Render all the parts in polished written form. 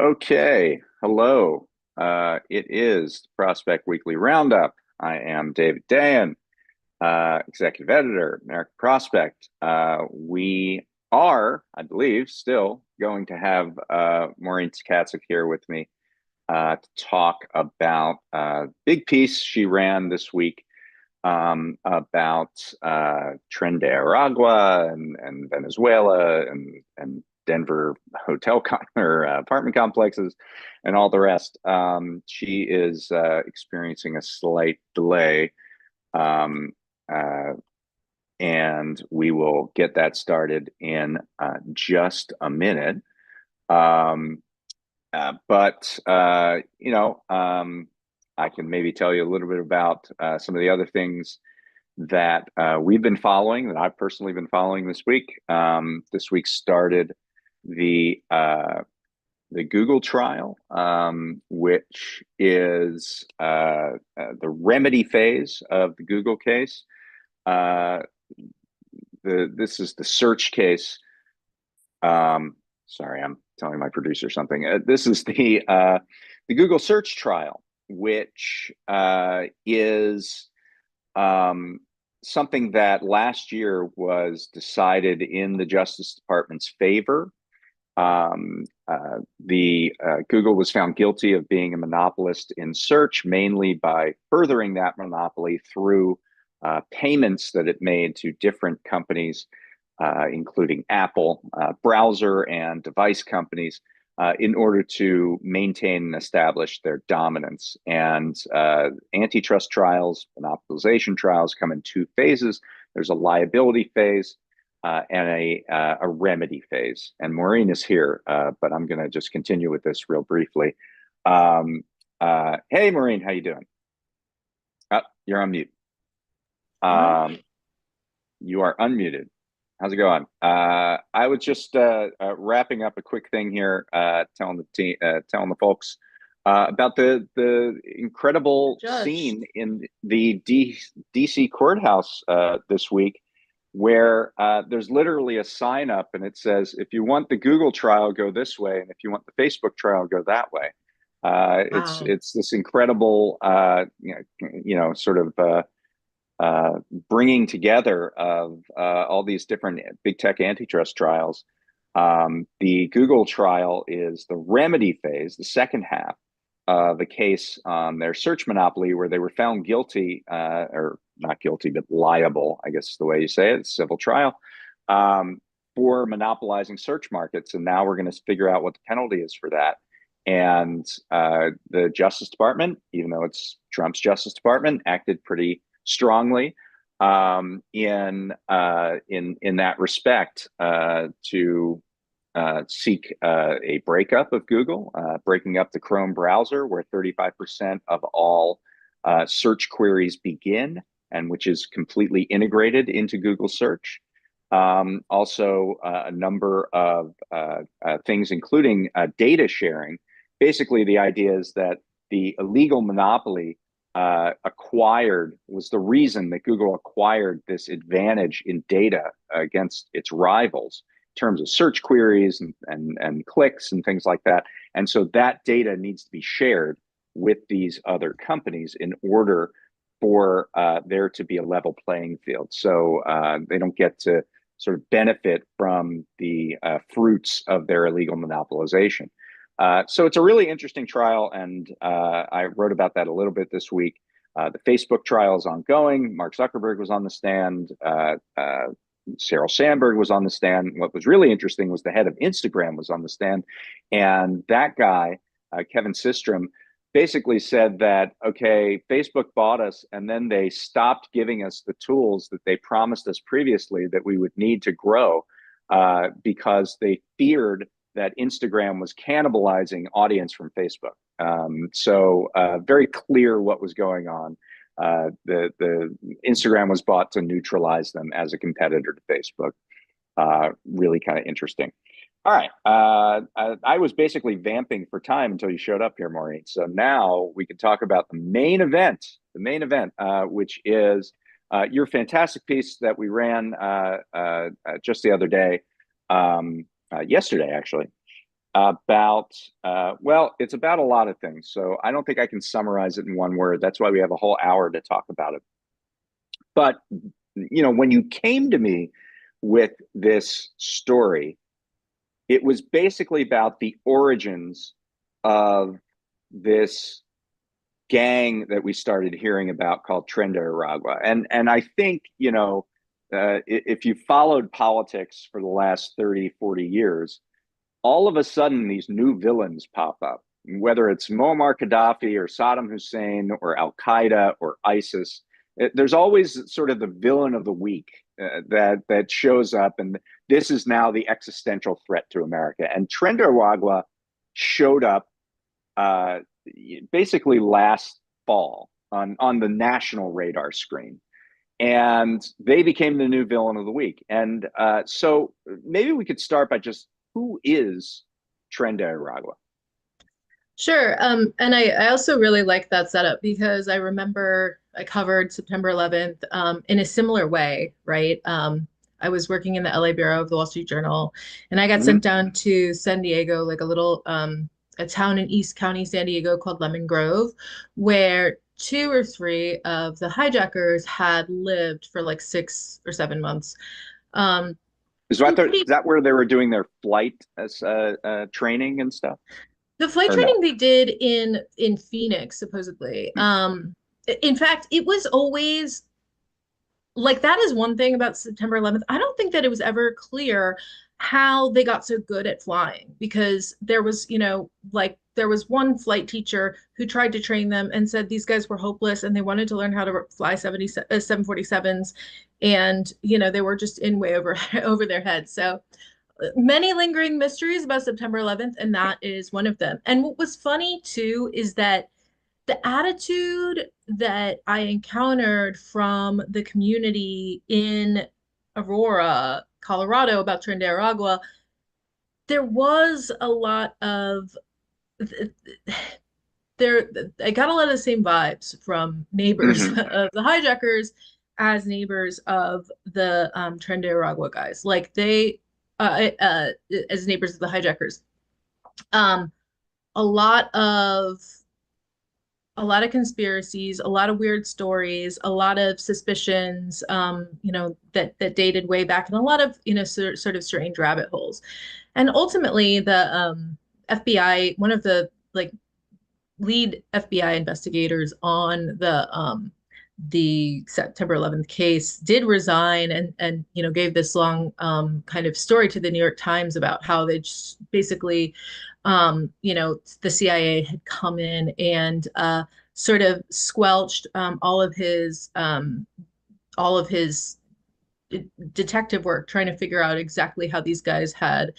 Okay, hello. It is Prospect Weekly Roundup. I am David Dayen, Executive Editor, American Prospect. We are, I believe, still going to have Maureen Tkacik here with me to talk about a big piece she ran this week about Trenda and Venezuela and Denver or apartment complexes and all the rest. She is experiencing a slight delay, um, uh, and we will get that started in just a minute. Um, but I can maybe tell you a little bit about some of the other things that we've been following, that I've personally been following this week. This week started the the Google trial, which is the remedy phase of the Google case. Uh, this is the search case. Sorry, I'm telling my producer something. This is the Google search trial, which is something that last year was decided in the Justice Department's favor. The Google was found guilty of being a monopolist in search, mainly by furthering that monopoly through payments that it made to different companies, including Apple, browser and device companies, in order to maintain and establish their dominance. And antitrust trials, monopolization trials come in two phases. There's a liability phase and a remedy phase. And Maureen is here, but I'm going to just continue with this real briefly. Hey, Maureen, how you doing? You're on mute. You are unmuted. How's it going? I was just wrapping up a quick thing here, telling the team, telling the folks about the incredible scene in the DC courthouse this week, where there's literally a sign up and it says, "If you want the Google trial, go this way, and if you want the Facebook trial, go that way." It's this incredible, sort of. Bringing together of all these different big tech antitrust trials. The Google trial is the remedy phase, the second half of the case on their search monopoly, where they were found guilty, or not guilty, but liable, I guess is the way you say it, it's a civil trial, for monopolizing search markets. And now we're going to figure out what the penalty is for that. And the Justice Department, even though it's Trump's Justice Department, acted pretty strongly in that respect, to seek a breakup of Google, breaking up the Chrome browser, where 35% of all search queries begin, and which is completely integrated into Google search. Also, a number of things, including data sharing. Basically, the idea is that the illegal monopoly was the reason that Google acquired this advantage in data against its rivals in terms of search queries and clicks and things like that. And so that data needs to be shared with these other companies in order for there to be a level playing field. So they don't get to sort of benefit from the fruits of their illegal monopolization. So it's a really interesting trial, and I wrote about that a little bit this week. The Facebook trial is ongoing. Mark Zuckerberg was on the stand. Sheryl Sandberg was on the stand. What was really interesting was the head of Instagram was on the stand. And that guy, Kevin Systrom, basically said that, okay, Facebook bought us, and then they stopped giving us the tools that they promised us previously that we would need to grow, because they feared that Instagram was cannibalizing audience from Facebook. So very clear what was going on. The Instagram was bought to neutralize them as a competitor to Facebook. Really kind of interesting. All right. I was basically vamping for time until you showed up here, Maureen. So now we can talk about the main event, which is your fantastic piece that we ran just the other day, yesterday, actually, about well, it's about a lot of things. So I don't think I can summarize it in one word. That's why we have a whole hour to talk about it. But when you came to me with this story, it was basically about the origins of this gang that we started hearing about called Trenda. And I think, if you followed politics for the last 30, 40 years, all of a sudden these new villains pop up, whether it's Muammar Gaddafi or Saddam Hussein or Al Qaeda or ISIS. There's always sort of the villain of the week that shows up, and this is now the existential threat to America. And Trenda showed up uh, basically last fall on the national radar screen, and they became the new villain of the week. And so maybe we could start by just who is Trenda? Sure. And I also really like that setup because I remember I covered September 11th in a similar way, right? I was working in the LA bureau of the Wall Street Journal, and I got sent Mm-hmm. down to San Diego, like a town in East County, San Diego called Lemon Grove, where two or three of the hijackers had lived for like 6 or 7 months. Um, and Is pretty that where they were doing their flight as training and stuff, The flight or no? training they did in Phoenix, supposedly. In fact, it was always like that is one thing about September 11th. I don't think that it was ever clear how they got so good at flying because there was, like there was one flight teacher who tried to train them and said these guys were hopeless and they wanted to learn how to fly 747s, and they were just in way over over their heads. So many lingering mysteries about September 11th, and that is one of them. And what was funny too is that the attitude that I encountered from the community in Aurora, Colorado about Trinidad, there was a lot of there. I got a lot of the same vibes from neighbors Mm-hmm. of the hijackers as neighbors of the Trinidad guys. Like they, as neighbors of the hijackers. Um, a lot of conspiracies, a lot of weird stories, a lot of suspicions, that dated way back, and a lot of, sort of strange rabbit holes. And ultimately, the FBI, one of the like lead FBI investigators on the September 11th case did resign and gave this long kind of story to the New York Times about how they just basically the CIA had come in and sort of squelched all of his detective work trying to figure out exactly how these guys had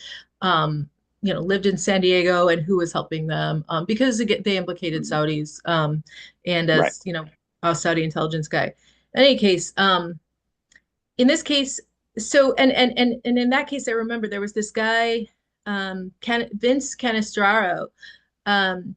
lived in San Diego and who was helping them, because they implicated Saudis, and Right. as a Saudi intelligence guy. In any case, in this case, so and in that case, I remember there was this guy, Vince Canestraro, um,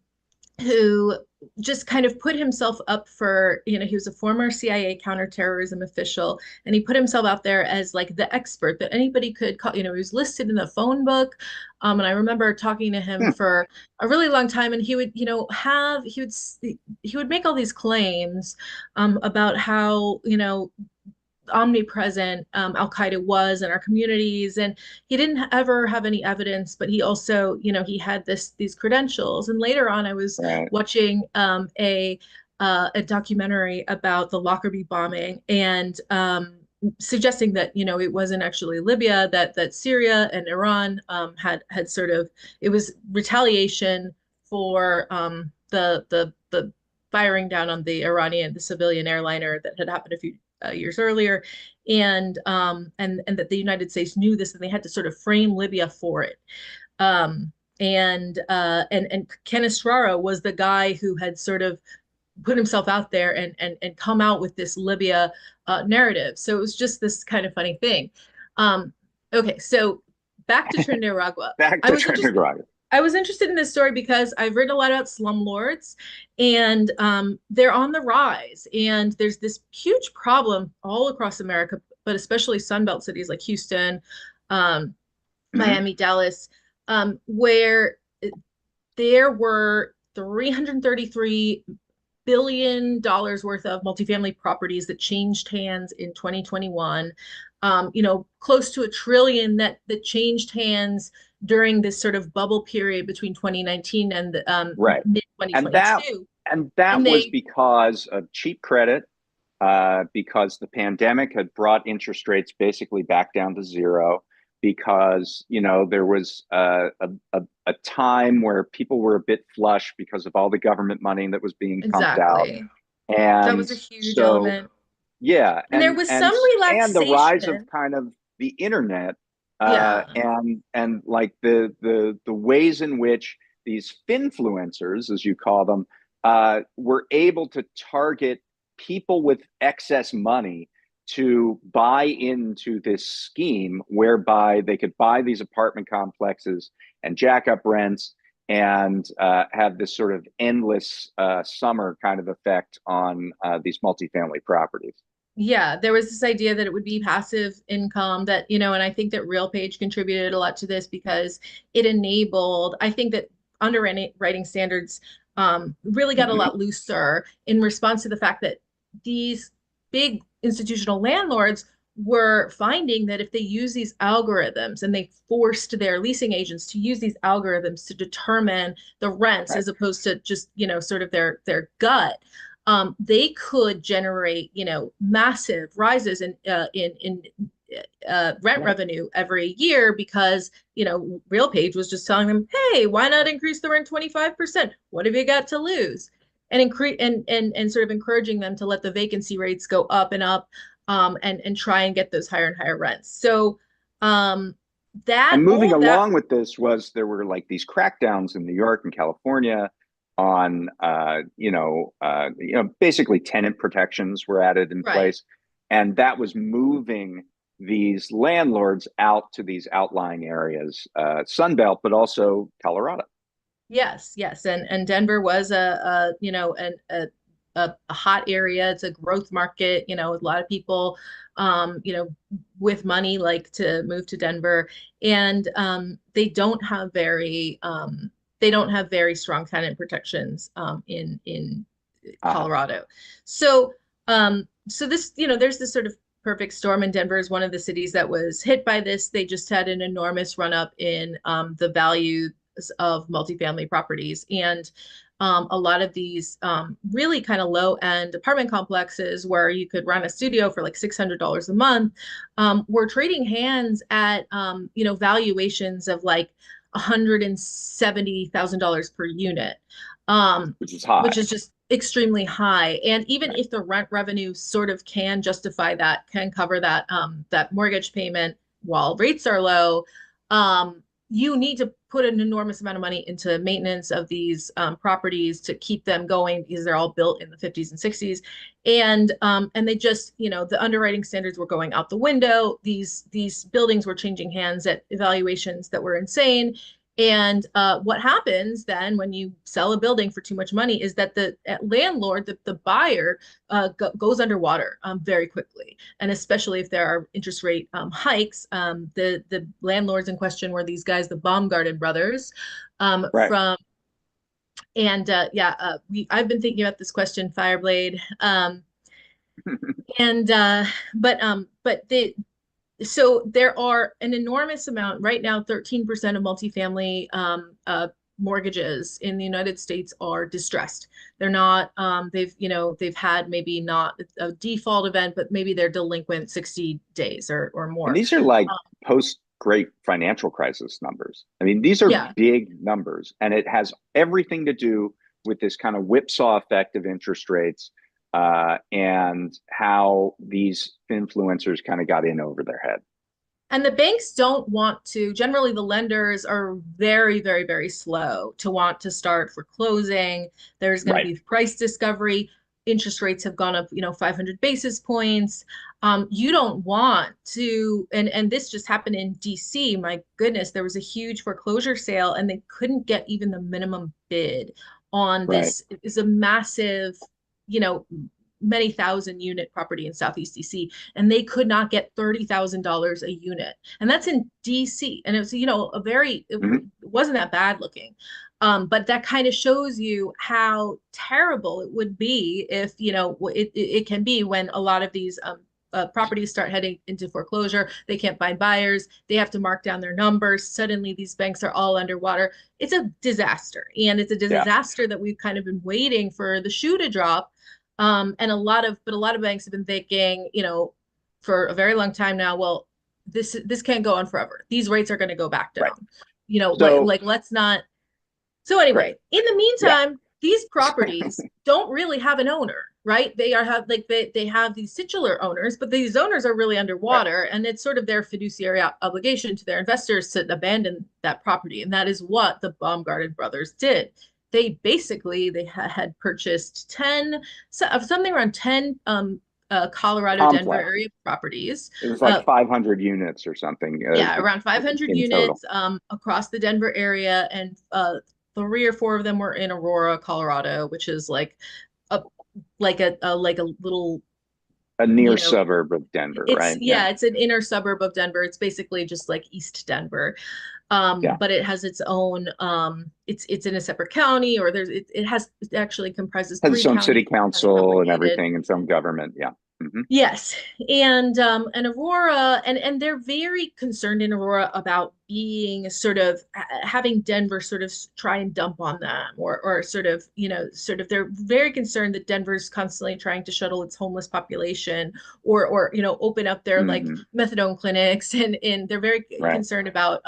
who just kind of put himself up for, he was a former CIA counterterrorism official, and he put himself out there as like the expert that anybody could call. He was listed in the phone book. And I remember talking to him Hmm. for a really long time, and he would, he would make all these claims about how, omnipresent Al Qaeda was in our communities, and he didn't ever have any evidence. But he also, he had these credentials. And later on, I was Right. watching a documentary about the Lockerbie bombing, and suggesting that it wasn't actually Libya, that Syria and Iran had sort of, it was retaliation for the firing down on the civilian airliner that had happened a few years earlier, and that the United States knew this, and they had to sort of frame Libya for it. And Canestraro was the guy who had sort of put himself out there and come out with this Libya narrative. So it was just this kind of funny thing. Okay, so back to Trinidad. Back I to was interested. Trenda. I was interested in this story because I've written a lot about slumlords, and they're on the rise. And there's this huge problem all across America, but especially Sunbelt cities like Houston, um, Mm-hmm. Miami, Dallas. where there were $333 billion worth of multifamily properties that changed hands in 2021. Close to $1 trillion that changed hands during this sort of bubble period between 2019 and Right. mid And that 2022. and that And was they because of cheap credit, because the pandemic had brought interest rates basically back down to zero, because there was a time where people were a bit flush because of all the government money that was being pumped out. exactly, that And was a huge so, element. yeah, And there and was and some and the rise of relaxation. kind of the internet, Yeah, and like the ways in which these finfluencers, as you call them, were able to target people with excess money to buy into this scheme whereby they could buy these apartment complexes and jack up rents and have this sort of endless summer kind of effect on these multifamily properties. yeah, there was this idea that it would be passive income that, and I think that RealPage contributed a lot to this because it enabled, I think that underwriting standards really got a Mm-hmm. lot looser in response to the fact that these big institutional landlords were finding that if they use these algorithms and they forced their leasing agents to use these algorithms to determine the rents Right. as opposed to just, sort of their gut, they could generate, massive rises in rent Right. revenue every year because, RealPage was just telling them, hey, why not increase the rent 25%? What have you got to lose? And increase and sort of encouraging them to let the vacancy rates go up and up, and try and get those higher and higher rents. So that And moving all that along with this was there were like these crackdowns in New York and California on basically tenant protections were added in right. place, and that was moving these landlords out to these outlying areas, Sunbelt, but also Colorado. Yes, yes, and Denver was a hot area. It's a growth market. A lot of people, with money like to move to Denver, and they don't have very strong tenant protections in Uh-huh. Colorado. So this, there's this sort of perfect storm, and Denver is one of the cities that was hit by this. They just had an enormous run up in the value of multifamily properties. And a lot of these really kind of low end apartment complexes where you could rent a studio for like $600 a month were trading hands at, valuations of like $170,000 per unit, Which is high. which is just extremely high. And even if the rent revenue sort of can justify that, can cover that mortgage payment while rates are low, you need to put an enormous amount of money into maintenance of these properties to keep them going because they're all built in the 50s and 60s, and they just, the underwriting standards were going out the window. These buildings were changing hands at evaluations that were insane. And what happens then when you sell a building for too much money is that the landlord, the buyer, goes underwater very quickly. And especially if there are interest rate hikes, the landlords in question were these guys, the Baumgarten brothers, Right. from and yeah, I've been thinking about this question, Fireblade, and but the so there are an enormous amount right now. 13% of multifamily mortgages in the United States are distressed. They're not. They've had maybe not a default event, but maybe they're delinquent 60 days or And more. these are like Um, post great financial crisis numbers. I mean, these are yeah, big numbers, and it has everything to do with this kind of whipsaw effect of interest rates, and how these influencers kind of got in over their head. and the banks don't want to. Generally, the lenders are very, very, very slow to want to start foreclosing. There's going to Right. be price discovery. Interest rates have gone up, 500 basis points. You don't want to, and this just happened in DC. My goodness, there was a huge foreclosure sale, and they couldn't get even the minimum bid on Right. this. It was a massive, you know, many thousand unit property in Southeast DC, and they could not get $30,000 a unit. And that's in DC. And it was, it Mhm. wasn't that bad looking. But that kind of shows you how terrible it would be if, it can be when a lot of these properties start heading into foreclosure. They can't find buyers. They have to mark down their numbers. Suddenly, these banks are all underwater. It's a disaster. And it's a Yeah. disaster that we've kind of been waiting for the shoe to drop. And a lot of banks have been thinking, for a very long time now, well, this can't go on forever. These rates are going to go back Right. down. So Let's not. So great. anyway, in the Yeah. meantime, these properties don't really have an owner, right? They are have like they have these titular owners, but these owners are really Right. underwater, and it's sort of their fiduciary obligation to their investors to abandon that property, and that is what the Baumgarten brothers did. They had purchased 10, something around 10 Colorado Denver Complex. area properties. It was like 500 units or something Yeah, around 500 in total. units across the Denver area, and 3 or 4 of them were in Aurora, Colorado, which is a like a little, A you near know, suburb of Denver, right? Yeah. it's an inner suburb of Denver. It's basically just like East Denver. Yeah. But it has its own it's in a separate county, or it actually comprises Has three its own city counties, kind of council and congregated. everything, its own government. Yeah. Hmm. Yes, and Aurora, and they're very concerned in Aurora about being sort of having Denver sort of try and dump on them, or sort of they're very concerned that Denver's constantly trying to shuttle its homeless population, or open up their like Hmm. methadone clinics, and they're very Right. concerned about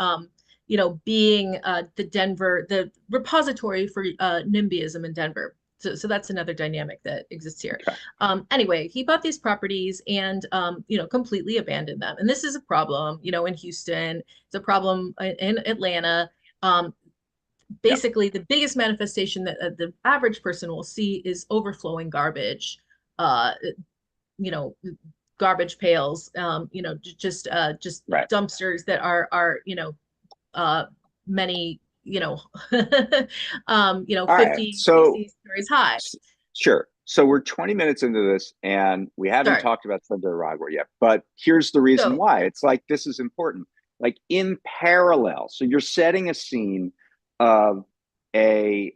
being the repository for NIMBYism in Denver. So that's another dynamic that exists here. Okay. Anyway, he bought these properties and completely abandoned them. And this is a problem, in Houston. It's a problem in Atlanta. Um, Yeah. Basically, the biggest manifestation that the average person will see is overflowing garbage. Uh, you know, Garbage pails. Just Right. dumpsters that are uh, many, All right. 50, So 60 stories high. sure. So we're 20 minutes into this and we haven't Sorry. talked about Trenda yet. But here's the reason So, why. It's like this is important. Like in parallel. So you're setting a scene of an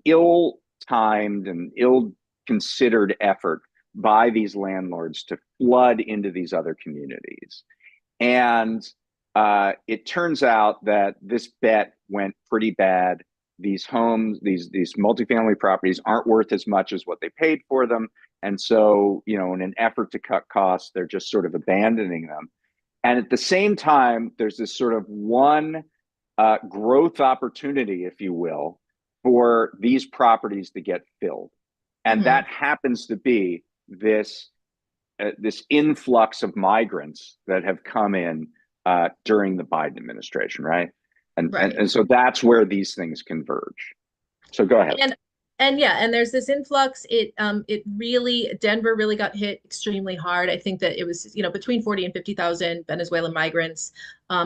ill-timed and ill-considered effort by these landlords to flood into these other communities. And it turns out that this bet went pretty bad. These homes, these multifamily properties aren't worth as much as what they paid for them. And so, in an effort to cut costs, they're just sort of abandoning them. And at the same time, there's this sort of one growth opportunity, if you will, for these properties to get filled. And mhm. that happens to be this influx of migrants that have come in during the Biden administration, right? And Right. so that's where these things converge. So go ahead. And yeah, and there's this influx. It really, Denver really got hit extremely hard. I think that it was, between 40 and 50,000 Venezuelan migrants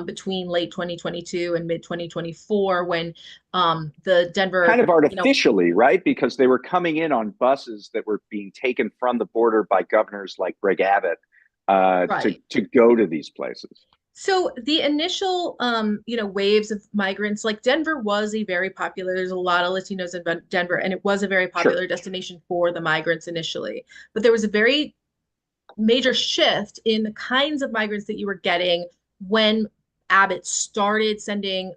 between late 2022 and mid 2024, when the Kind Denver, of artificially, right? Because they were coming in on buses that were being taken from the border by governors like Greg Abbott right. to go to these places. So the initial, waves of migrants, like Denver was a very popular, there's a lot of Latinos in Denver, and it was a very Sure. popular destination for the migrants initially. But there was a very major shift in the kinds of migrants that you were getting when Abbott started sending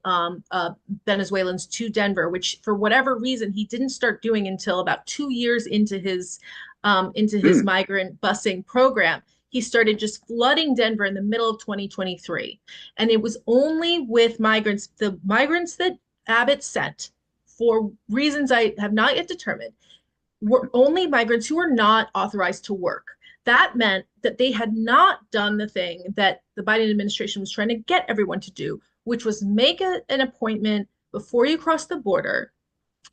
Venezuelans to Denver, which for whatever reason he didn't start doing until about 2 years into his Mm. migrant busing program. He started just flooding Denver in the middle of 2023. And it was only with the migrants that Abbott sent, for reasons I have not yet determined, were only migrants who were not authorized to work. That meant that they had not done the thing that the Biden administration was trying to get everyone to do, which was make an appointment before you cross the border,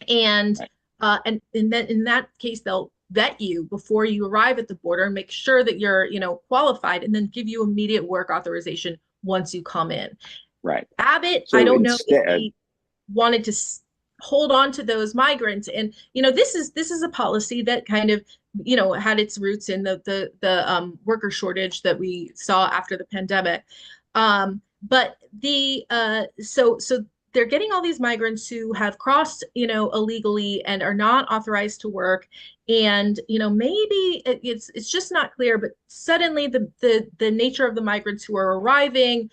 and Right. and then in that case they'll vet you before you arrive at the border and make sure that you're qualified, and then give you immediate work authorization once you come in. Right. Abbott, I So don't know if instead, he wanted to hold on to those migrants. And this is a policy that kind of had its roots in the worker shortage that we saw after the pandemic. But so they're getting all these migrants who have crossed illegally and are not authorized to work. And maybe it's just not clear, but suddenly the nature of the migrants who are arriving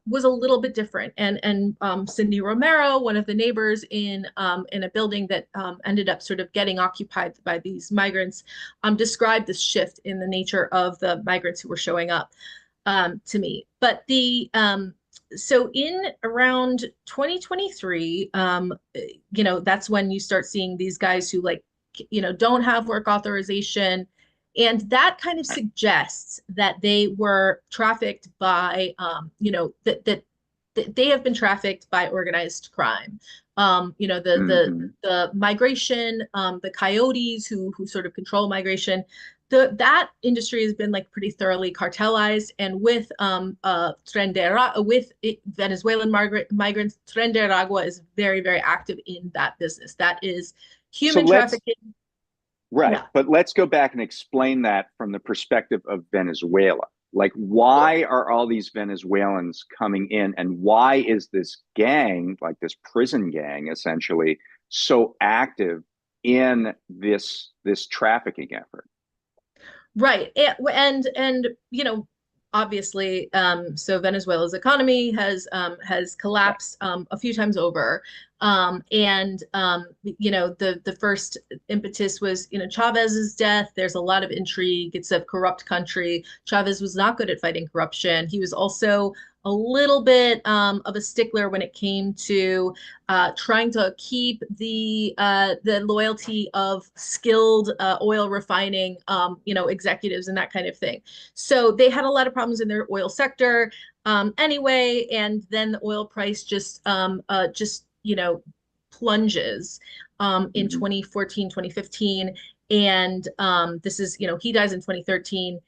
was a little bit different. And Cindy Romero, one of the neighbors in a building that ended up sort of getting occupied by these migrants, described this shift in the nature of the migrants who were showing up to me. But so in around 2023, that's when you start seeing these guys who don't have work authorization. And that kind of suggests that they were trafficked by, that they have been trafficked by organized crime. The migration, the coyotes who sort of control migration, that industry has been pretty thoroughly cartelized. And with Trenda, with Venezuelan migrants, Trenda is very, very active in that business. That is human trafficking. Right. Yeah. But let's go back and explain that from the perspective of Venezuela. Why are all these Venezuelans coming in, and why is this gang, this prison gang, essentially, so active in this trafficking effort? Right. And obviously, so Venezuela's economy has collapsed a few times over. The first impetus was, Chavez's death. There's a lot of intrigue. It's a corrupt country. Chavez was not good at fighting corruption. He was also a little bit of a stickler when it came to trying to keep the loyalty of skilled oil refining, executives and that kind of thing. So they had a lot of problems in their oil sector anyway, and then the oil price just plunges in 2014, 2015. And this is, he dies in 2013.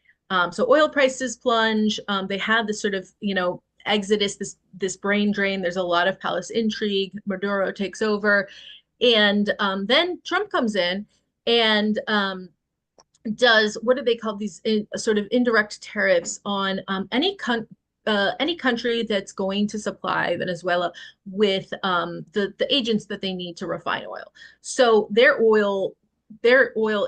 So oil prices plunge. They had this sort of, exodus, this brain drain. There's a lot of palace intrigue. Maduro takes over. And then Trump comes in and does, what do they call these sort of indirect tariffs on any country that's going to supply Venezuela with the agents that they need to refine oil. So their oil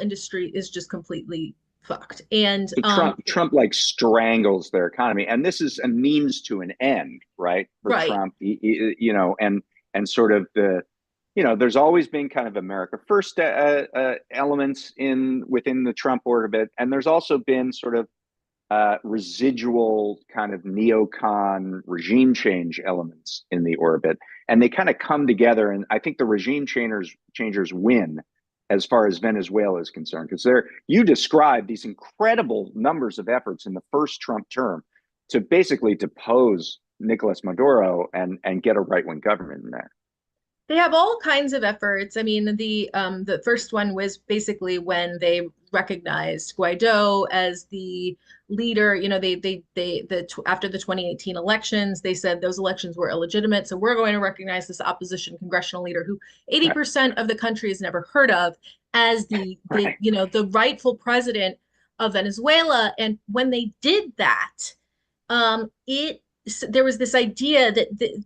industry is just completely fucked. And so Trump strangles their economy, and this is a means to an end, right? For Trump, and sort of there's always been kind of America First elements within the Trump orbit, and there's also been sort of residual kind of neocon regime change elements in the orbit, and they kind of come together. And I think the regime changers win as far as Venezuela is concerned, because you described these incredible numbers of efforts in the first Trump term to basically depose Nicolas Maduro and get a right-wing government in there. They have all kinds of efforts. I mean, the first one was basically when they recognized Guaido as the leader. After the 2018 elections, they said those elections were illegitimate. So we're going to recognize this opposition congressional leader who 80% of the country has never heard of as the rightful president of Venezuela. And when they did that, there was this idea that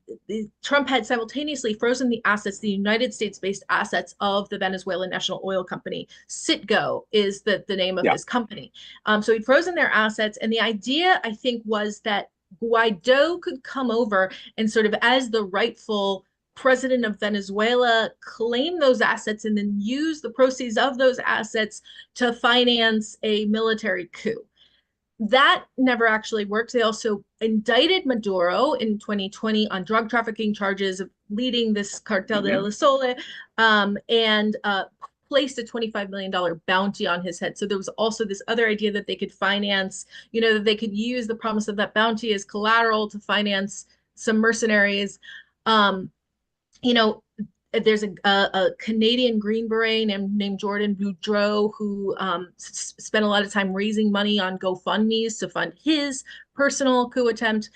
Trump had simultaneously frozen the assets, the United States-based assets of the Venezuelan National Oil Company. Citgo is the name of this company. So he'd frozen their assets. And the idea, I think, was that Guaido could come over and sort of, as the rightful president of Venezuela, claim those assets and then use the proceeds of those assets to finance a military coup. That never actually worked. They also indicted Maduro in 2020 on drug trafficking charges of leading this Cartel de la Sole, and placed a $25 million bounty on his head. So there was also this other idea that they could finance, that they could use the promise of that bounty as collateral to finance some mercenaries. There's a Canadian Green Beret named Jordan Boudreau who spent a lot of time raising money on GoFundMe's to fund his personal coup attempt.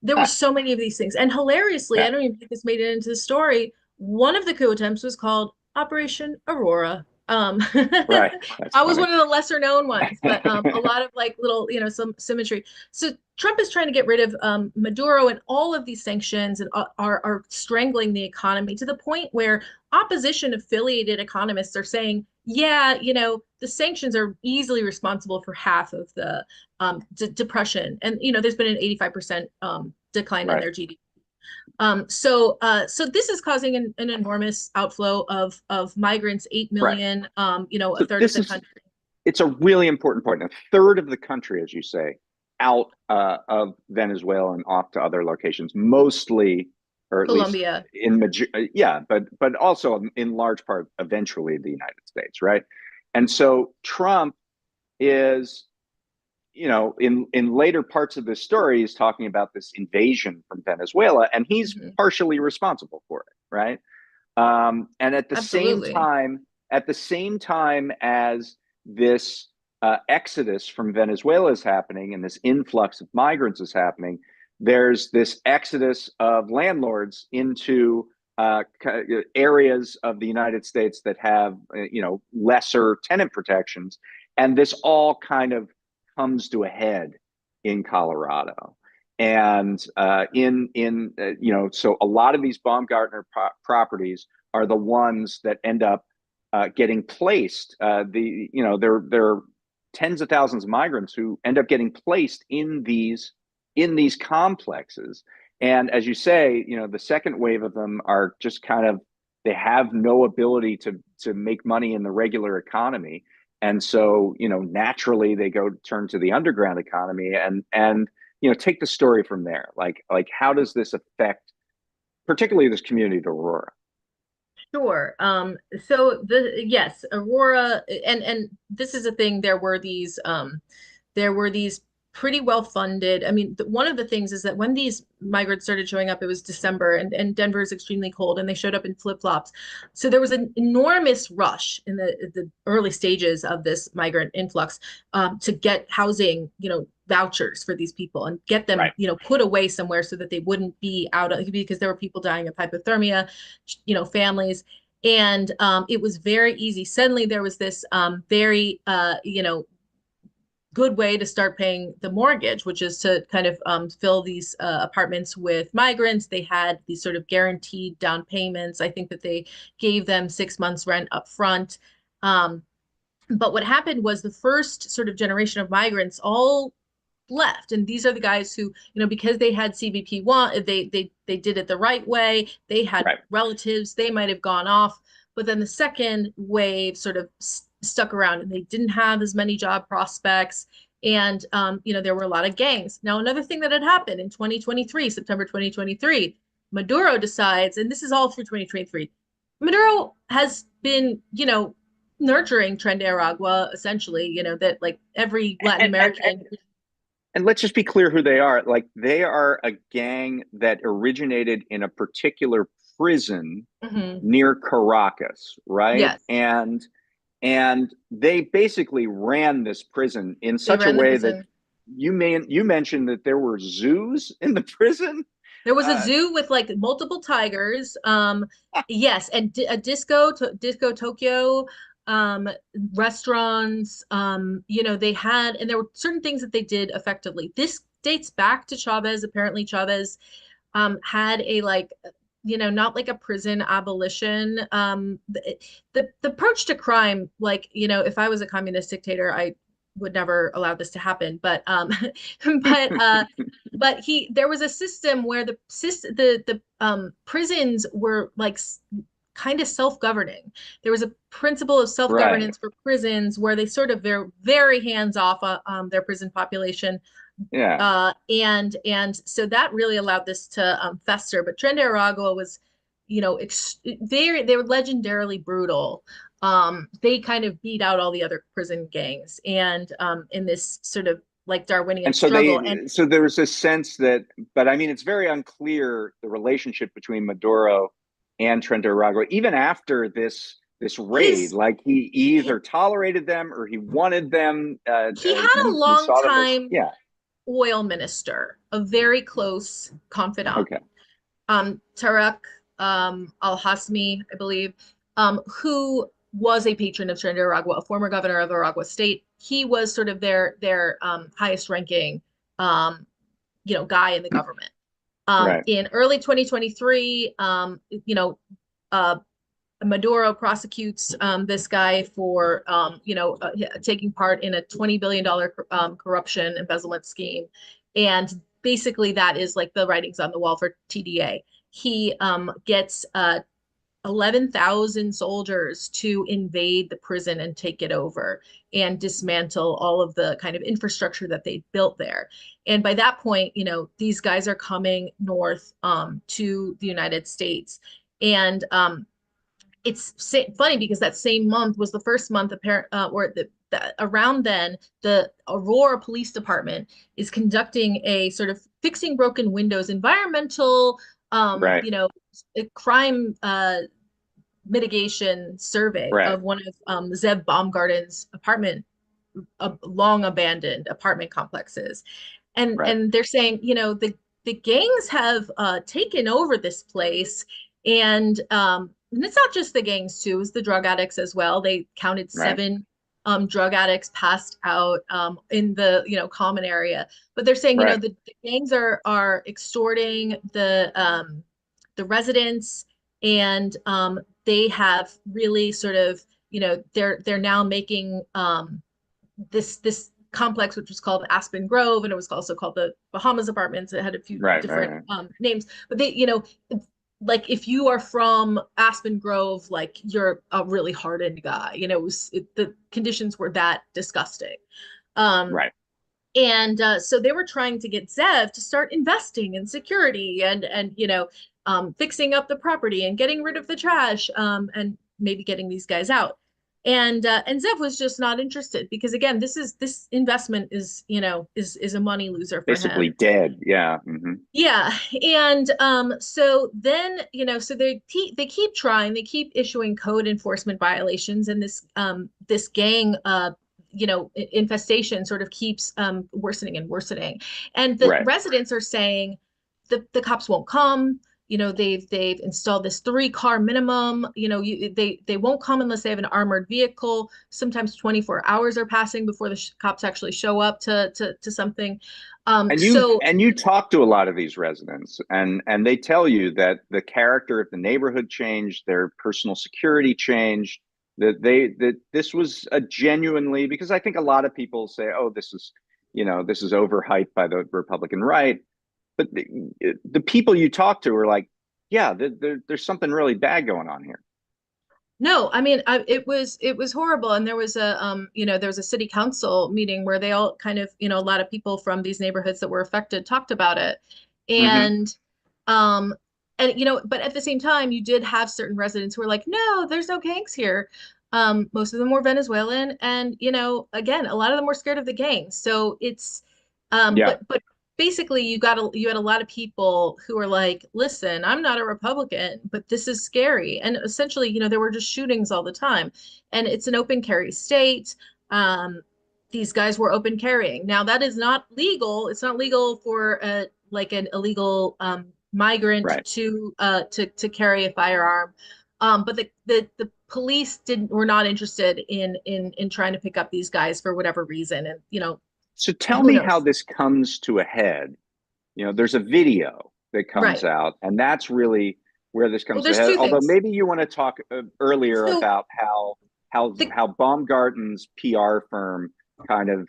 There were so many of these things. And hilariously, I don't even think this made it into the story, One of the coup attempts was called Operation Aurora. Right. That's I was funny. one of the lesser known ones, but a lot of like little, some symmetry. So Trump is trying to get rid of Maduro, and all of these sanctions and are strangling the economy to the point where opposition affiliated economists are saying, yeah, the sanctions are easily responsible for half of the depression. And, there's been an 85% decline in Right. their GDP. So this is causing an enormous outflow of migrants, 8 Right. million, a So third of this the is country. it's a really important point. A third of the country, as you say, out of Venezuela and off to other locations, mostly, or at least Colombia. yeah, but also in large part, eventually the United States, right? And so Trump is, in later parts of this story, he's talking about this invasion from Venezuela, and he's Mhm. partially responsible for it, right? And Absolutely. at the same time as this exodus from Venezuela is happening and this influx of migrants is happening, there's this exodus of landlords into areas of the United States that have, lesser tenant protections, and this all kind of comes to a head in Colorado. And so a lot of these Baumgartner properties are the ones that end up getting placed. There are tens of thousands of migrants who end up getting placed in these complexes. And as you say, the second wave of them are just kind of, they have no ability to make money in the regular economy, and so naturally they go turn to the underground economy, and take the story from there. Like how does this affect particularly this community of Aurora? Sure. So yes, Aurora, and this is a thing. There were these pretty well funded. I mean, one of the things is that when these migrants started showing up, it was December, and Denver is extremely cold, and they showed up in flip-flops. So there was an enormous rush in the early stages of this migrant influx, to get housing, vouchers for these people and get them, Right. put away somewhere so that they wouldn't be out of, because there were people dying of hypothermia, families. And it was very easy. Suddenly there was this very, good way to start paying the mortgage, which is to kind of fill these apartments with migrants. They had these sort of guaranteed down payments. I think that they gave them 6 months rent up front. But what happened was the first sort of generation of migrants all left, and these are the guys who, because they had CBP one, they did it the right way. They had Right. relatives, they might have gone off, but then the second wave sort of stuck around, and they didn't have as many job prospects. And there were a lot of gangs. Now, another thing that had happened in 2023, September 2023, Maduro decides, and this is all through 2023, Maduro has been, nurturing Trenda essentially, that like every Latin And, and American. and let's just be clear who they are. Like, they are a gang that originated in a particular prison Mhm. near Caracas, right? Yes, And they basically ran this prison in they such a ran the way that prison. you mentioned that there were zoos in the prison. There was a Uh, zoo with like multiple tigers. Yes, and a disco Tokyo, um, restaurants. They had, and there were certain things that they did effectively. This dates back to Chavez. Apparently, Chavez had a like, not like a prison abolition. The approach to crime, like, if I was a communist dictator, I would never allow this to happen. But there was a system where the prisons were like kind of self-governing. There was a principle of right. self-governance for prisons where they sort of they're very hands off their prison population, Yeah. and so that really allowed this to fester. But Tren de Aragua was, they were legendarily brutal. They kind of beat out all the other prison gangs, and in this sort of like Darwinian And so struggle. And so there was this sense that, but I mean, it's very unclear the relationship between Maduro and Trenta Aragua, even after this raid. his Like, he either tolerated them or he wanted them. he had a He long saw them as, time yeah. oil minister, a very close confidant, Okay. Tarak. Al-Hasmi, I believe, who was a patron of Trenda, a former governor of Aragua State. He was sort of their highest ranking guy in the government. Right. In early 2023, uh, Maduro prosecutes this guy for taking part in a $20 billion corruption embezzlement scheme, and basically that is like the writings on the wall for TDA. He gets 11,000 soldiers to invade the prison and take it over and dismantle all of the kind of infrastructure that they built there. And by that point, these guys are coming north to the United States. And it's funny because that same month was the first month around then the Aurora Police Department is conducting a sort of fixing broken windows environmental Right. crime mitigation survey Right. of one of Zeb Baumgarten's long abandoned apartment complexes. And Right. and they're saying, the gangs have taken over this place, and it's not just the gangs too, it's the drug addicts as well. They counted Right. 7 drug addicts passed out in the common area. But they're saying, Right. the gangs are extorting the residents, and they have really sort of, they're now making this complex, which was called Aspen Grove, and it was also called the Bahamas Apartments. It had a few Right. different Right. names, but they, like if you are from Aspen Grove, like you're a really hardened guy. The conditions were that disgusting. Um, Right. and so they were trying to get Zev to start investing in security and fixing up the property and getting rid of the trash, and maybe getting these guys out. And Zev was just not interested because again, this investment is a money loser for Basically him. dead. Yeah. Hmm. Yeah, and so then so they keep trying, they keep issuing code enforcement violations, and this gang infestation sort of keeps worsening and worsening, and the Right. residents are saying the cops won't come. They've installed this 3-car minimum. They won't come unless they have an armored vehicle. Sometimes 24 hours are passing before the cops actually show up to something. And So you talk to a lot of these residents, and they tell you that the character of the neighborhood changed, their personal security changed, that this was a genuinely, because I think a lot of people say, oh, this is overhyped by the Republican right, but the people you talk to are like, yeah, there's something really bad going on here. No, I mean, it was horrible, and there was a city council meeting where they all kind of, a lot of people from these neighborhoods that were affected talked about it, Hmm. and um, but at the same time, you did have certain residents who were like, no, there's no gangs here. Most of them were Venezuelan, and again, a lot of them were scared of the gangs. So it's, Yeah. but basically you had a lot of people who were like, listen, I'm not a Republican, but this is scary. And essentially, there were just shootings all the time. And it's an open carry state. These guys were open carrying. Now that is not legal. It's not legal for like an illegal migrant Right. to carry a firearm. But the police were not interested in trying to pick up these guys for whatever reason. And So tell who me how knows? this comes to a head. There's a video that comes Right. out, and that's really where this Well, comes to a there's head. two Although things. maybe you want to talk earlier So about how the how Baumgarten's PR firm kind of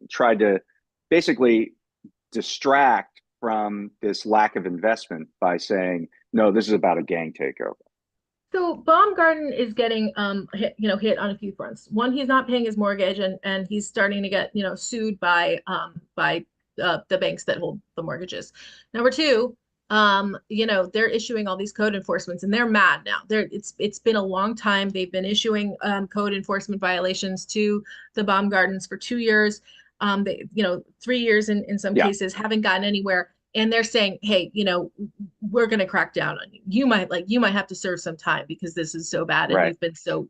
tried to basically distract from this lack of investment by saying, no, this is about a gang takeover. so Baumgarten is getting hit on a few fronts. One, he's not paying his mortgage, and he's starting to get sued by the banks that hold the mortgages. Number two, they're issuing all these code enforcements, and they're mad now. It's been a long time. They've been issuing code enforcement violations to the Baumgartens for 2 years. 3 years in some Yeah. cases, haven't gotten anywhere. And they're saying, hey, we're going to crack down on you. You might have to serve some time because this is so bad and Right. you've been so,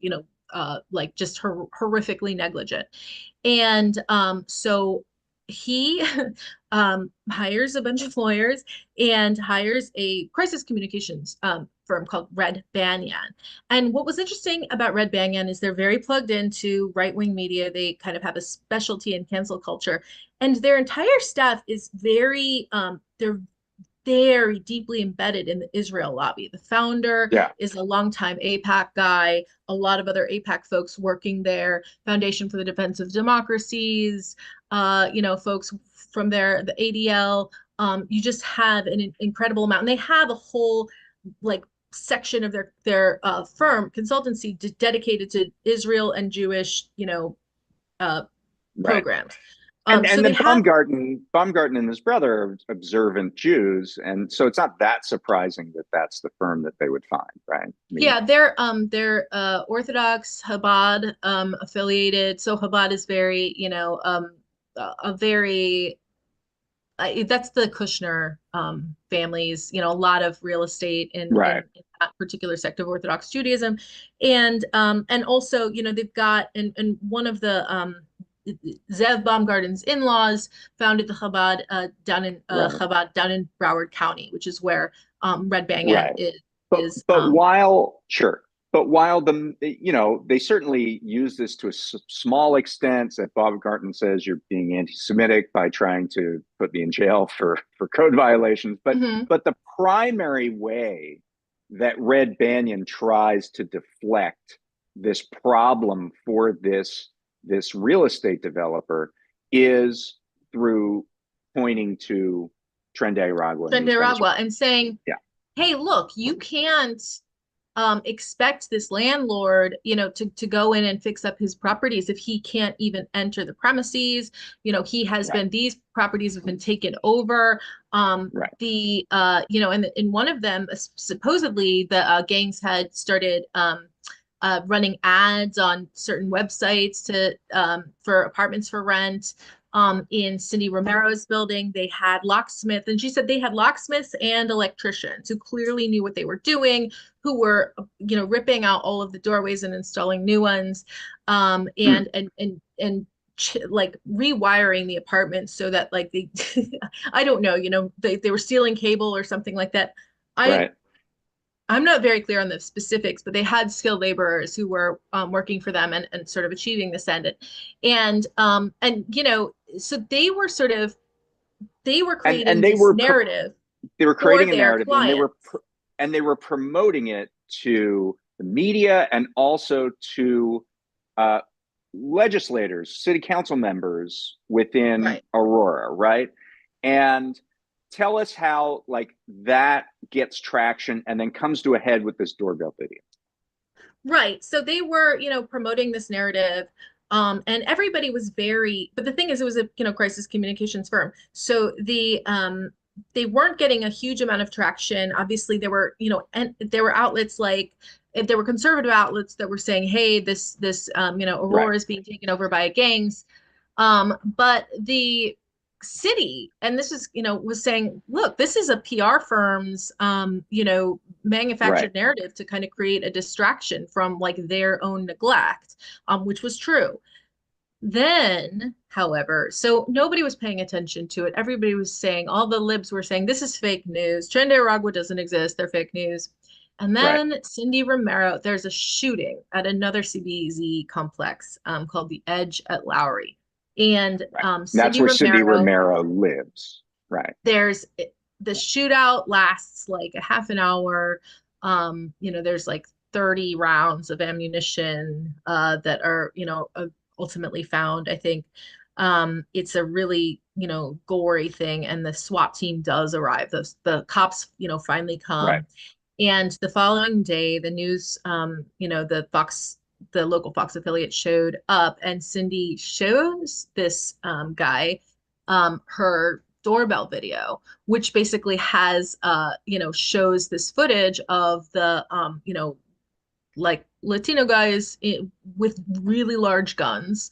like just horrifically negligent. And so he hires a bunch of lawyers and hires a crisis communications firm called Red Banyan. And what was interesting about Red Banyan is they're very plugged into right-wing media. They kind of have a specialty in cancel culture, and their entire staff is they're very deeply embedded in the Israel lobby. The founder Yeah. is a longtime APAC guy, a lot of other APAC folks working there, Foundation for the Defense of Democracies, folks from there, the ADL. You just have an incredible amount. And they have a whole like section of their firm consultancy dedicated to Israel and Jewish, uh, Right. programs. So And the they have. Baumgarten and his brother are observant Jews, and so it's not that surprising that that's the firm that they would find, right? I mean, Yeah, they're Orthodox Chabad affiliated. So Chabad is very, a very that's the Kushner families, a lot of real estate right, in that particular sect of Orthodox Judaism. And also, they've got and one of the Zev Baumgarten's in-laws founded the Chabad right, Chabad down in Broward County, which is where Red Banyan right. But is but while sure, but while they certainly use this to a small extent. That Baumgarten says you're being anti-Semitic by trying to put me in jail for code violations. But Mhm. but the primary way that Red Banyan tries to deflect this problem for this real estate developer is through pointing to Trenda and these guys. Trenda and saying, Yeah, hey, look, you can't expect this landlord, to go in and fix up his properties if he can't even enter the premises. right, These properties have been taken over. right, And in one of them, supposedly the gangs had started running ads on certain websites for apartments for rent. In Cindy Romero's building, they had locksmith, and she said they had locksmiths and electricians who clearly knew what they were doing, who were, ripping out all of the doorways and installing new ones, mm, like rewiring the apartments so that like they, I don't know, they were stealing cable or something like that. I right, I'm not very clear on the specifics, but they had skilled laborers who were working for them and sort of achieving this end. So they were and creating this narrative they were for creating a their narrative, clients. and they were promoting it to the media and also to uh, legislators, city council members within Right. Aurora, right? And tell us how like that gets traction and then comes to a head with this doorbell video. Right. So they were, promoting this narrative. And everybody was but the thing is, it was a, crisis communications firm. So they weren't getting a huge amount of traction. Obviously, and there were outlets like, if there were conservative outlets that were saying, hey, this, Right, Aurora is being taken over by gangs. But the city, and this is, was saying, look, this is a PR firm's, right, manufactured narrative to kind of create a distraction from like their own neglect, which was true. Then, however, so nobody was paying attention to it. Everybody was saying, all the libs were saying, this is fake news. Trenda doesn't exist. They're fake news. And right, then Cindy Romero, there's a shooting at another CBZ complex called the Edge at Lowry. And right. That's Cindy where Cindy Romero, Romero lives. Right, there's the shootout lasts like a half an hour. There's like 30 rounds of ammunition that are, ultimately found. I think it's a really, gory thing, and the SWAT team does arrive. The cops, finally right, come. And the following day, the news, the local Fox affiliate showed up, and Cindy shows this guy her doorbell video, which basically has, shows this footage of the, like Latino guys with really large guns,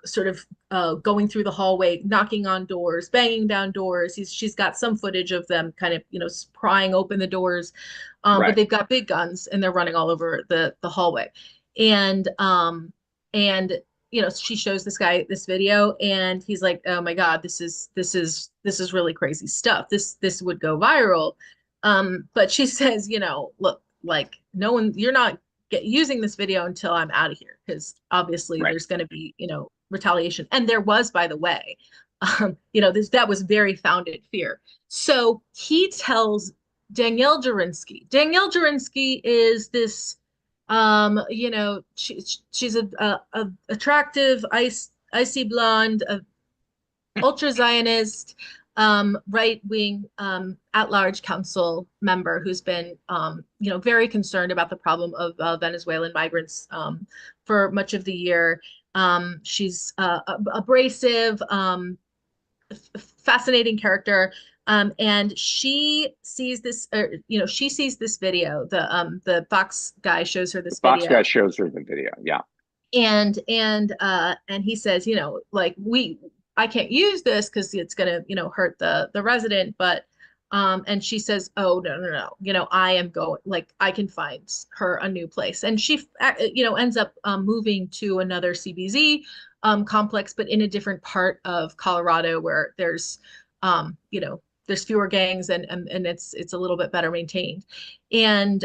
sort of going through the hallway, knocking on doors, banging down doors. She's got some footage of them kind of, prying open the doors, but right, they've got big guns and they're running all over the hallway, and um, and she shows this guy this video, and he's like, "Oh my God, this is really crazy stuff. This would go viral." But she says, "Look, like no one, you're not using this video until I'm out of here, because obviously Right. there's going to be, retaliation." And there was, by the way, that was very founded fear. So he tells Danielle Jurinsky. Danielle Jurinsky is this, she's a attractive, icy blonde, ultra Zionist, right wing, at large council member who's been, very concerned about the problem of Venezuelan migrants for much of the year. She's abrasive, fascinating character. And she sees this video. The Fox guy shows her The this Fox guy video, shows her the video. Yeah. and he says, like, I can't use this because it's gonna, hurt the resident, but and she says, "Oh, no, no, no, I am going, like, I can find her a new place." And she ends up moving to another CBZ complex, but in a different part of Colorado where there's fewer gangs, and it's a little bit better maintained. And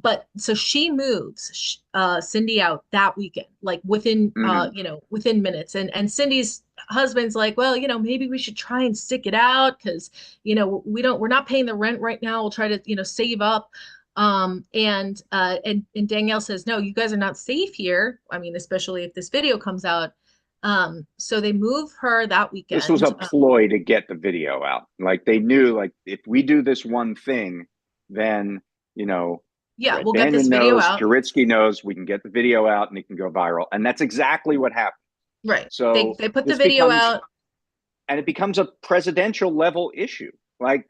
but so she moves Cindy out that weekend, like Mhm. within minutes. And Cindy's husband's like, "Well, maybe we should try and stick it out, because we're not paying the rent right now. We'll try to save up." And Danielle says, "No, you guys are not safe here. I mean, especially if this video comes out." So they move her that This was a weekend. ploy to get the video out. Like they knew, like if we do this one thing, then you know, Yeah, we'll get this Bannon video knows, out. Juritsky knows, we can get the video out and it can go viral. And that's exactly what happened. Right. They So they put the this video becomes, out. and it becomes a presidential level issue. Like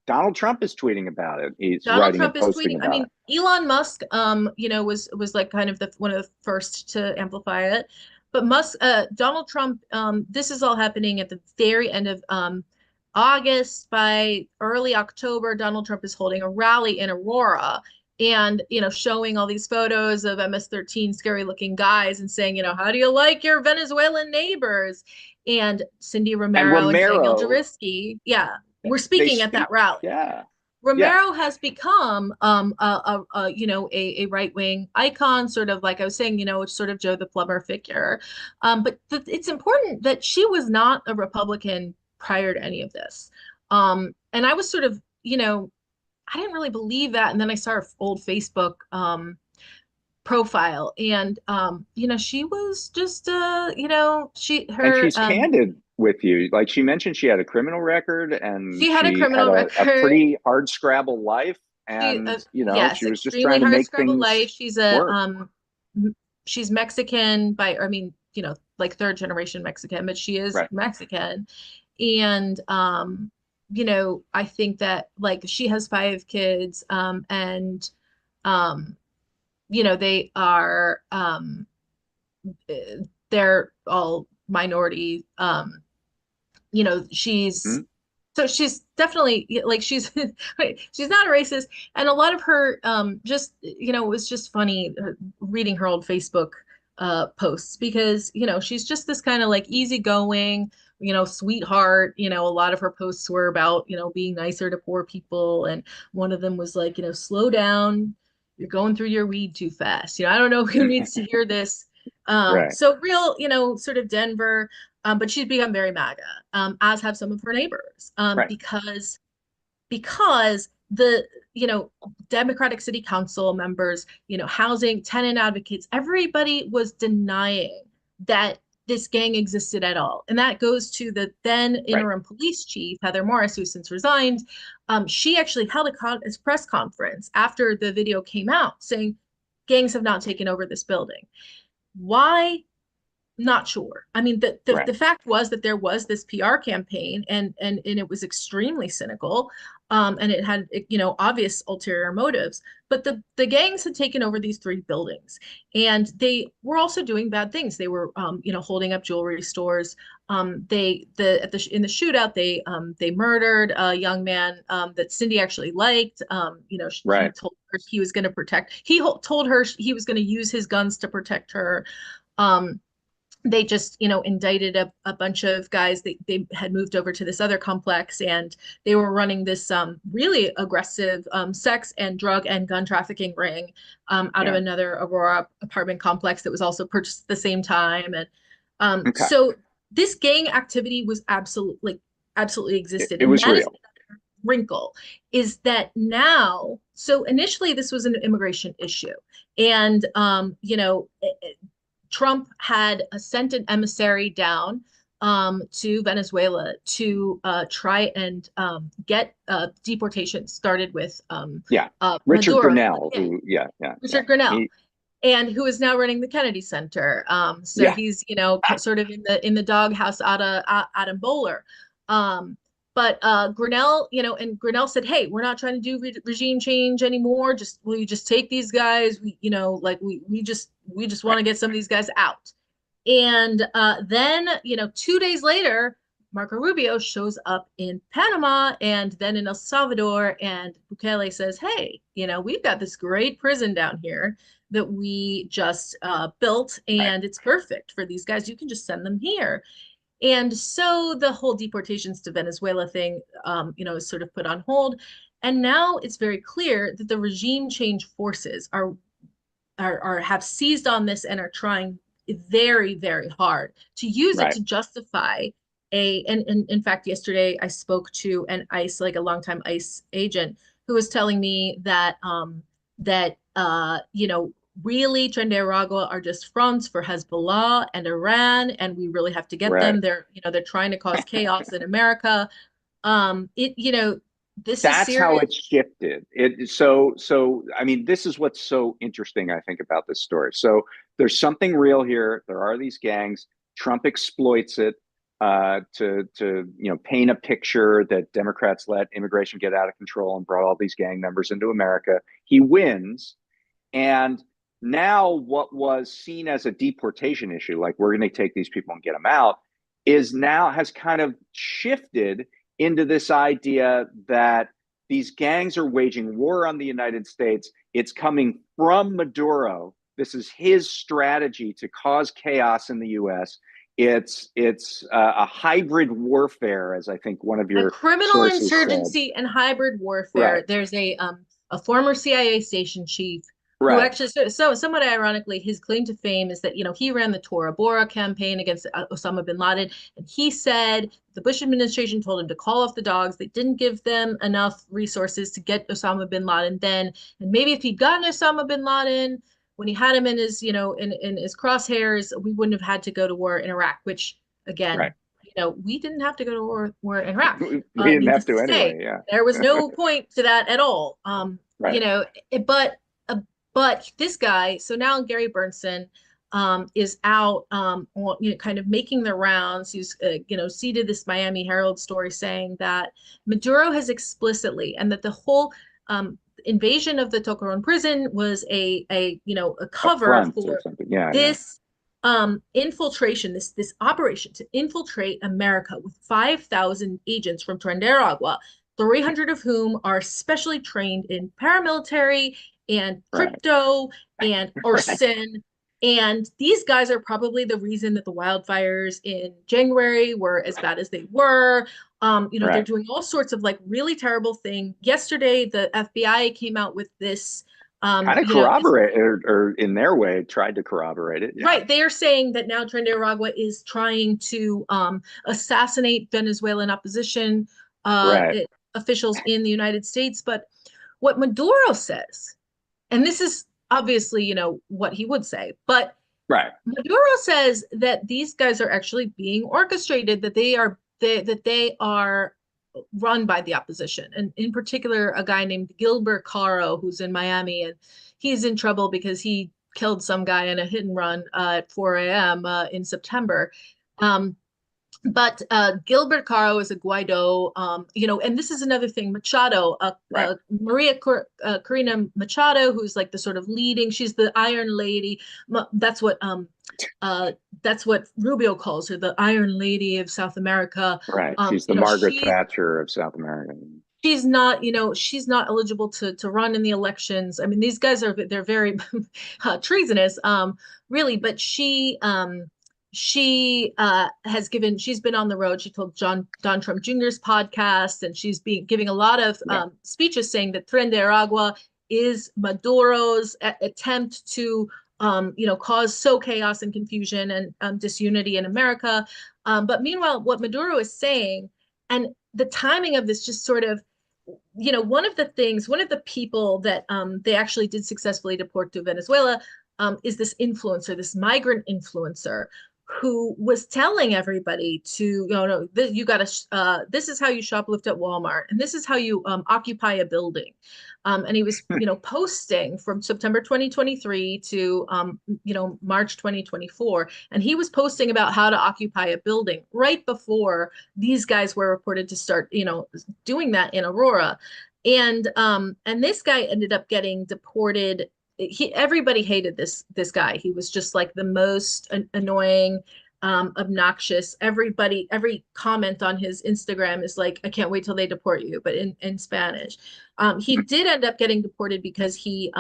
Donald Trump is tweeting about it. He's Donald writing and Trump is posting tweeting. I about mean, it. Elon Musk, was like kind of the one of the first to amplify it. But Donald Trump, this is all happening at the very end of August. By early October, Donald Trump is holding a rally in Aurora, and showing all these photos of MS-13 scary looking guys, and saying, "How do you like your Venezuelan neighbors?" And Cindy And Romero and Daniel Romero, Jurisky, yeah, were they speaking at that speak. rally. Yeah, yeah. Romero has become a right wing icon, sort of like I was saying, it's sort of Joe the Plumber figure. But it's important that she was not a Republican prior to any of this. And I was sort of, I didn't really believe that. And then I saw her old Facebook profile, and she was just she And her she's candid with you. Like she mentioned, she had a criminal record and she had a she had criminal a record. pretty hard scrabble life. She, And, yes, she was just extremely trying to hard make scrabble life. things work. She's Mexican I mean, like third generation Mexican, but she is Right. Mexican. And I think that, like, she has five kids, and um, they are they're all minority. She's Mhm. so she's definitely, like, she's not a racist. And a lot of her just it was just funny, reading her old Facebook posts, because she's just this kind of like easygoing, sweetheart. A lot of her posts were about being nicer to poor people, and one of them was like, slow down, you're going through your weed too fast. I don't know who needs to hear this. Right. So real, sort of Denver. But she's become very MAGA, as have some of her neighbors, Right. because the Democratic City Council members, housing tenant advocates, everybody was denying that this gang existed at all. And that goes to the then Right. interim police chief, Heather Morris, who since resigned. She actually held a press conference after the video came out, saying gangs have not taken over this building. Why? Not sure. I mean, Right. the fact was that there was this PR campaign, and it was extremely cynical, and it had, obvious ulterior motives. But the gangs had taken over these three buildings, and they were also doing bad things. They were, holding up jewelry stores. In the shootout, they murdered a young man that Cindy actually liked. He Right. told her he was going to protect. Told her he was going to use his guns to protect her. they just, indicted a bunch of guys. They had moved over to this other complex, and they were running this really aggressive sex and drug and gun trafficking ring out of Yeah. another Aurora apartment complex that was also purchased at the same time. And Okay. so this gang activity was absolutely existed. It And was that is real. the wrinkle, is that now, so initially this was an immigration issue. And Trump had sent an emissary down to Venezuela to try and get deportation started with Yeah. Richard Maduro, Grinnell, who, yeah, yeah, yeah. Richard Grinnell, He, and who is now running the Kennedy Center. So yeah, he's, sort of in the doghouse out of Bowler. Um, but Grinnell, and Grinnell said, "Hey, we're not trying to do regime change anymore. Just will you just take these guys? We just want right, to get some of these guys out." And then, 2 days later, Marco Rubio shows up in Panama and then in El Salvador, and Bukele says, "Hey, we've got this great prison down here that we just built, right, and it's perfect for these guys. You can just send them here." And so the whole deportations to Venezuela thing, is sort of put on hold. And now it's very clear that the regime change forces are have seized on this and are trying very, very hard to use it right, to justify and in fact, yesterday I spoke to an ICE, like a longtime ICE agent, who was telling me that really Trenda are just fronts for Hezbollah and Iran, and we really have to get right. them. They're trying to cause chaos in America. This is That's how serious. it shifted. So I mean, this is what's so interesting, I think, about this story. So there's something real here. There are these gangs. Trump exploits it to paint a picture that Democrats let immigration get out of control and brought all these gang members into America. He wins, and now what was seen as a deportation issue, like we're going to take these people and get them out, is now has kind of shifted into this idea that these gangs are waging war on the United States. It's coming from Maduro. This is his strategy to cause chaos in the U.S. It's a hybrid warfare, as I think one of A your criminal sources said. insurgency and hybrid warfare. Right, There's a former CIA station chief who right, actually, so somewhat ironically, his claim to fame is that he ran the Tora Bora campaign against Osama bin Laden, and he said the Bush administration told him to call off the dogs. They didn't give them enough resources to get Osama bin Laden then, and maybe if he'd gotten Osama bin Laden when he had him in his in his crosshairs, we wouldn't have had to go to war in Iraq, which again, right. we didn't have to go to war in Iraq. We didn't have Needless to to say, anyway. Yeah, there was no point to that at all. right, But this guy, so now Gary Bernson, is out, kind of making the rounds. He's, seeded this Miami Herald story saying that Maduro has explicitly, and that the whole invasion of the Tocaron prison was a a cover front or for something. Yeah, yeah, this infiltration, this operation to infiltrate America with 5,000 agents from Trinidad, 300 of whom are specially trained in paramilitary and right, crypto and right, arson. And these guys are probably the reason that the wildfires in January were as bad as they were. They're right. doing all sorts of like really terrible thing. Yesterday, the FBI came out with this, Kind of this corroborate, or in their way tried to corroborate it. Yeah, right. They are saying that now Trenda is trying to assassinate Venezuelan opposition right, officials in the United States. But what Maduro says, and this is obviously, what he would say, but right, Maduro says that these guys are actually being orchestrated, that they are run by the opposition, and in particular, a guy named Gilbert Caro, who's in Miami, and he's in trouble because he killed some guy in a hit and run at 4 a.m. In September. Um, but Gilbert Caro is a Guaido, and this is another thing. Machado, right. Maria Corina Machado, who's like the sort of leading. She's the Iron Lady. That's what that's what Rubio calls her, the Iron Lady of South America. Right. She's the Margaret She Thatcher of South America. she's not eligible to run in the elections. I mean, these guys they're very treasonous, really. But she she's been on the road. She told Don Trump Jr.'s podcast, and she's been giving a lot of Yeah. speeches saying that Tren de Aragua is Maduro's attempt to cause chaos and confusion and disunity in America. But meanwhile, what Maduro is saying, and the timing of this just sort of, one of the people that they actually did successfully deport to Venezuela is this influencer, this migrant influencer who was telling everybody to, no, you got to, this is how you shoplift at Walmart, and this is how you occupy a building. And he was, posting from September 2023 to, March 2024. And he was posting about how to occupy a building right before these guys were reported to start, doing that in Aurora. And this guy ended up getting deported. Everybody hated this guy. He was just like the most annoying, obnoxious. Every comment on his Instagram is like, I can't wait till they deport you, but in Spanish. He did end up getting deported because he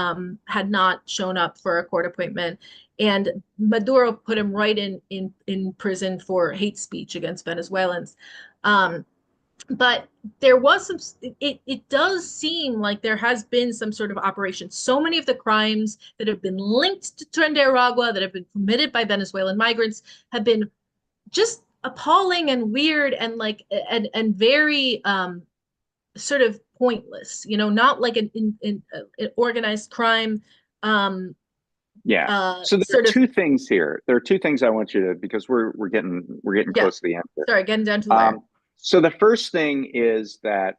had not shown up for a court appointment, and Maduro put him right in prison for hate speech against Venezuelans. But there was it does seem like there has been some sort of operation. So many of the crimes that have been linked to Tren de Aragua, that have been committed by Venezuelan migrants, have been just appalling and weird and like and very sort of pointless, not like an organized crime. Yeah. So there are two things here. There are two things I want you to, because we're getting close to the end here. Sorry, getting down to the wire. So the first thing is that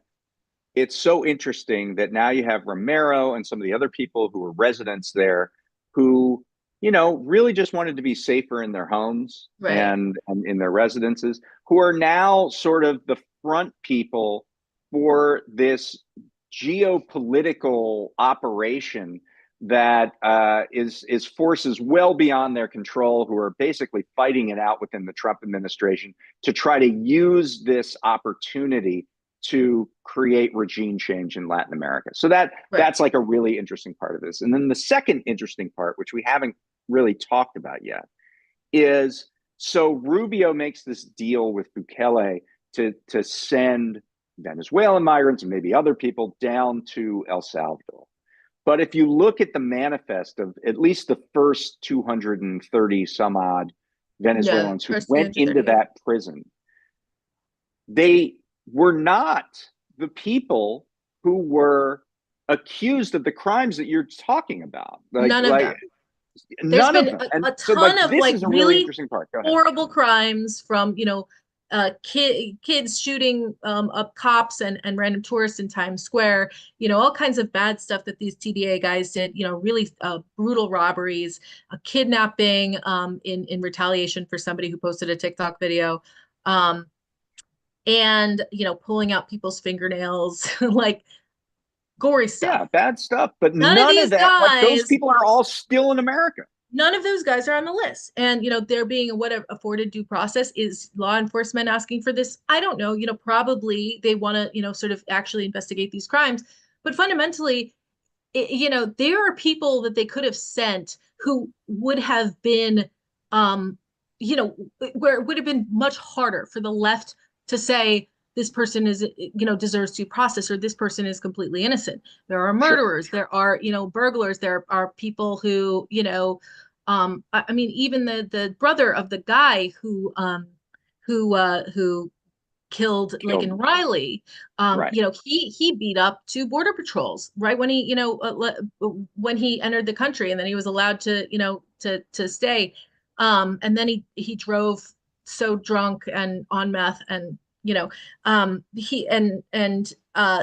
it's so interesting that now you have Romero and some of the other people who were residents there who, really just wanted to be safer in their homes, right, and in their residences, who are now sort of the front people for this geopolitical operation that is forces well beyond their control, who are basically fighting it out within the Trump administration to try to use this opportunity to create regime change in Latin America. So that's like a really interesting part of this. And then the second interesting part, which we haven't really talked about yet, is so Rubio makes this deal with Bukele to send Venezuelan migrants and maybe other people down to El Salvador. But if you look at the manifest of at least the first 230 some odd Venezuelans who went into that prison, they were not the people who were accused of the crimes that you're talking about. None of them. There's been a ton of like really interesting part. Horrible crimes from, kids shooting up cops and random tourists in Times Square, all kinds of bad stuff that these TDA guys did, really brutal robberies, a kidnapping in retaliation for somebody who posted a TikTok video, and, pulling out people's fingernails, like gory stuff. Yeah, bad stuff. But none of that, guys, like, those people are all still in America. None of those guys are on the list. And, they're being afforded due process. Is law enforcement asking for this? I don't know. Probably they want to, sort of actually investigate these crimes. But fundamentally, there are people that they could have sent who would have been, where it would have been much harder for the left to say this person is, deserves due process, or this person is completely innocent. There are murderers, there are, burglars, there are people who, I mean, even the brother of the guy who killed Laken Riley, he beat up 2 border patrols right when he, when he entered the country, and then he was allowed to, to stay. And then he drove so drunk and on meth, and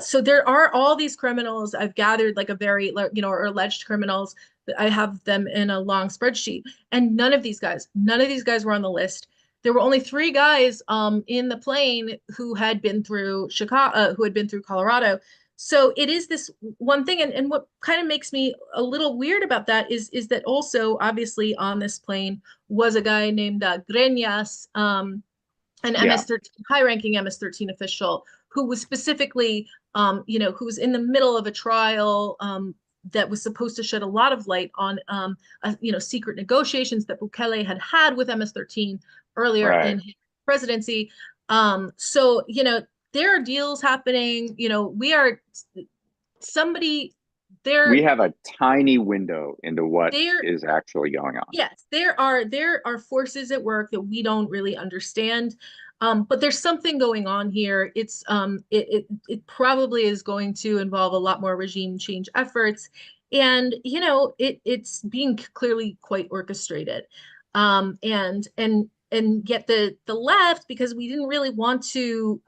so there are all these criminals. I've gathered like a very, or alleged criminals. I have them in a long spreadsheet, and none of these guys were on the list. There were only 3 guys in the plane who had been through Chicago, who had been through Colorado. So it is this one thing, and what kind of makes me a little weird about that is that also obviously on this plane was a guy named Greñas, an MS13, high-ranking MS13 official who was specifically, who was in the middle of a trial that was supposed to shed a lot of light on secret negotiations that Bukele had had with MS-13 earlier Right. in his presidency. So there are deals happening. We are somebody there. We have a tiny window into what There is actually going on. Yes, there are forces at work that we don't really understand. But there's something going on here. It probably is going to involve a lot more regime change efforts, and it's being clearly quite orchestrated. And yet the left, because we didn't really want to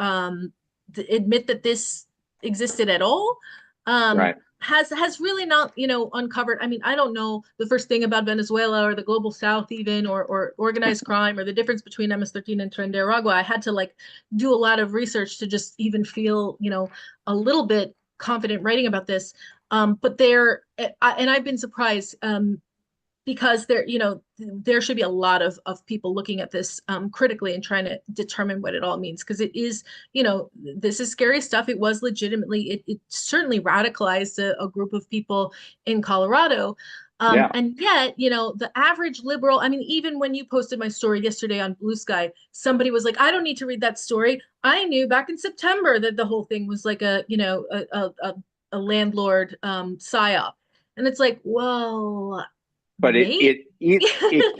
admit that this existed at all, um, Right. has really not uncovered. I mean, I don't know the first thing about Venezuela or the global south even, or organized crime, or the difference between MS-13 and Trenda. I had to like do a lot of research to just even feel a little bit confident writing about this. But I've been surprised, because there should be a lot of people looking at this critically and trying to determine what it all means, because it is, this is scary stuff. It was legitimately, it certainly radicalized a group of people in Colorado. Yeah. And yet, the average liberal, I mean, even when you posted my story yesterday on Blue Sky, somebody was like, I don't need to read that story. I knew back in September that the whole thing was like a landlord psyop. And it's like, well, But maybe. it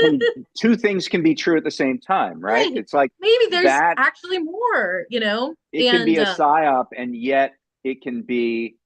can, two things can be true at the same time, right? Right. It's like Maybe there's that actually more, it can be and a psyop, and yet it can be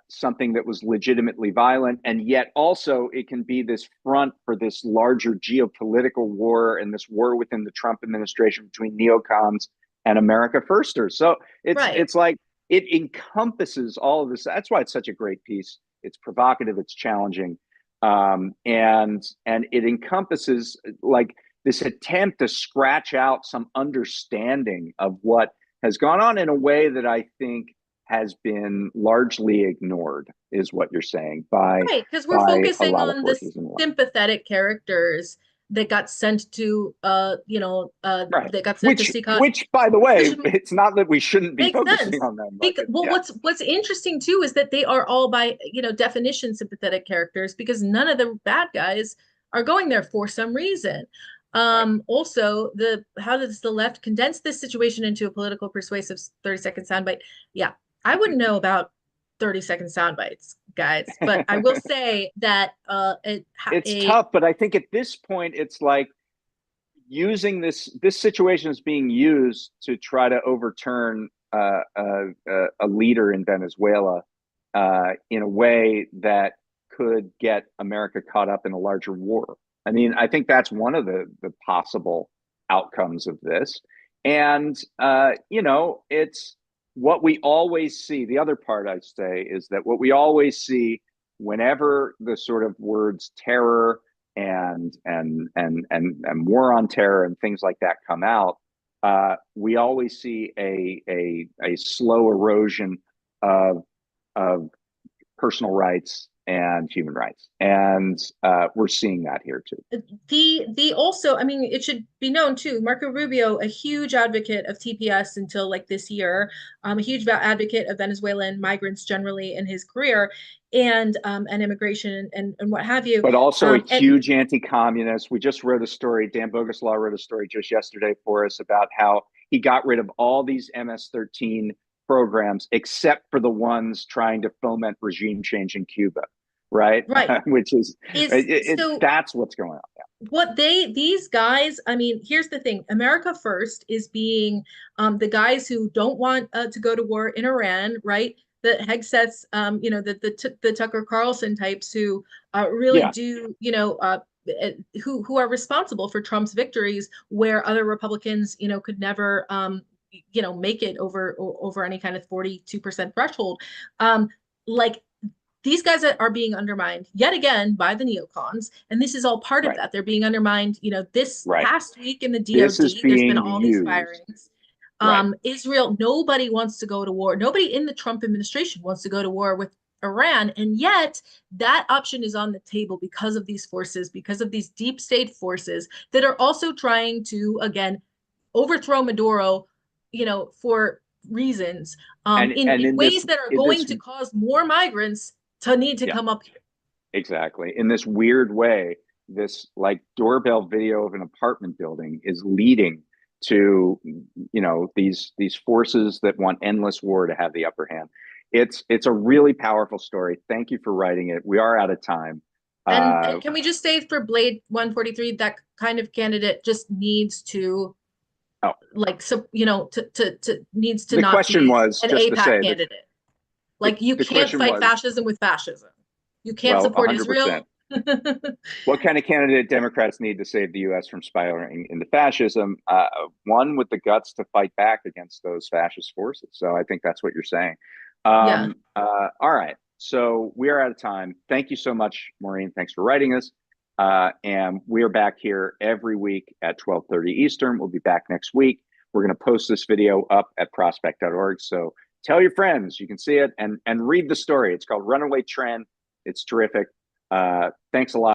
something that was legitimately violent, and yet also it can be this front for this larger geopolitical war and this war within the Trump administration between neocons and America Firsters. So right. it's like it encompasses all of this. That's why it's such a great piece. It's provocative. It's challenging, and it encompasses like this attempt to scratch out some understanding of what has gone on in a way that I think has been largely ignored, is what you're saying, Right, because we're by a focusing lot of on the forces in the left. sympathetic characters that got sent to Right. that got sent to CCON, Which, by the way, which it's not that we shouldn't be makes focusing sense. on them. Like, Because, well, yeah, what's interesting too is that they are all by definition sympathetic characters, because none of the bad guys are going there for some reason. right. Also, the how does the left condense this situation into a political persuasive 30-second soundbite? Yeah, I wouldn't know about 30-second sound bites, guys, but I will say that It's tough, but I think at this point, it's like using this situation is being used to try to overturn a leader in Venezuela in a way that could get America caught up in a larger war. I mean, I think that's one of the possible outcomes of this. And it's what we always see. The other part I'd say is that what we always see whenever the sort of words terror and war on terror and things like that come out, we always see a slow erosion of of personal rights and human rights, and we're seeing that here too. The also, I mean, it should be known too, Marco Rubio, a huge advocate of TPS until like this year, a huge advocate of Venezuelan migrants generally in his career, and immigration and what have you. But also a And huge anti-communist. We just wrote a story. Dan Boguslaw wrote a story just yesterday for us about how he got rid of all these MS-13 programs except for the ones trying to foment regime change in Cuba, right? right Which is is so that's what's going on. what these guys, I mean, here's the thing. America First is being the guys who don't want to go to war in Iran, right? The Hegseths, the Tucker Carlson types who really Yeah, do, who are responsible for Trump's victories where other Republicans, could never, make it over any kind of 42% threshold. Like these guys are being undermined yet again by the neocons, and this is all part of right, that. They're being undermined. This right. past week in the This is DoD, there's been being all these used, firings. right? Israel, nobody wants to go to war. Nobody in the Trump administration wants to go to war with Iran, and yet that option is on the table because of these forces, because of these deep state forces that are also trying to again overthrow Maduro, for reasons, And in in ways that are this going to cause more migrants to need to Yeah, come up here. exactly. In this weird way, this like doorbell video of an apartment building is leading to, these forces that want endless war to have the upper hand. It's a really powerful story. Thank you for writing it. We are out of time. And can we just say for Blade 143, that kind of candidate just needs to Oh, like, so to needs to the not question be was an just to APAC say that candidate. Like, you the can't question fight was, fascism with fascism. You can't well, support 100%. Israel. What kind of candidate Democrats need to save the U.S. from spiraling into fascism? One with the guts to fight back against those fascist forces. So I think that's what you're saying. Yeah. All right. So we are out of time. Thank you so much, Maureen. Thanks for writing this. And we are back here every week at 12:30 Eastern. We'll be back next week. We're going to post this video up at prospect.org. So tell your friends, you can see it and read the story. It's called Runaway Trend. It's terrific. Thanks a lot.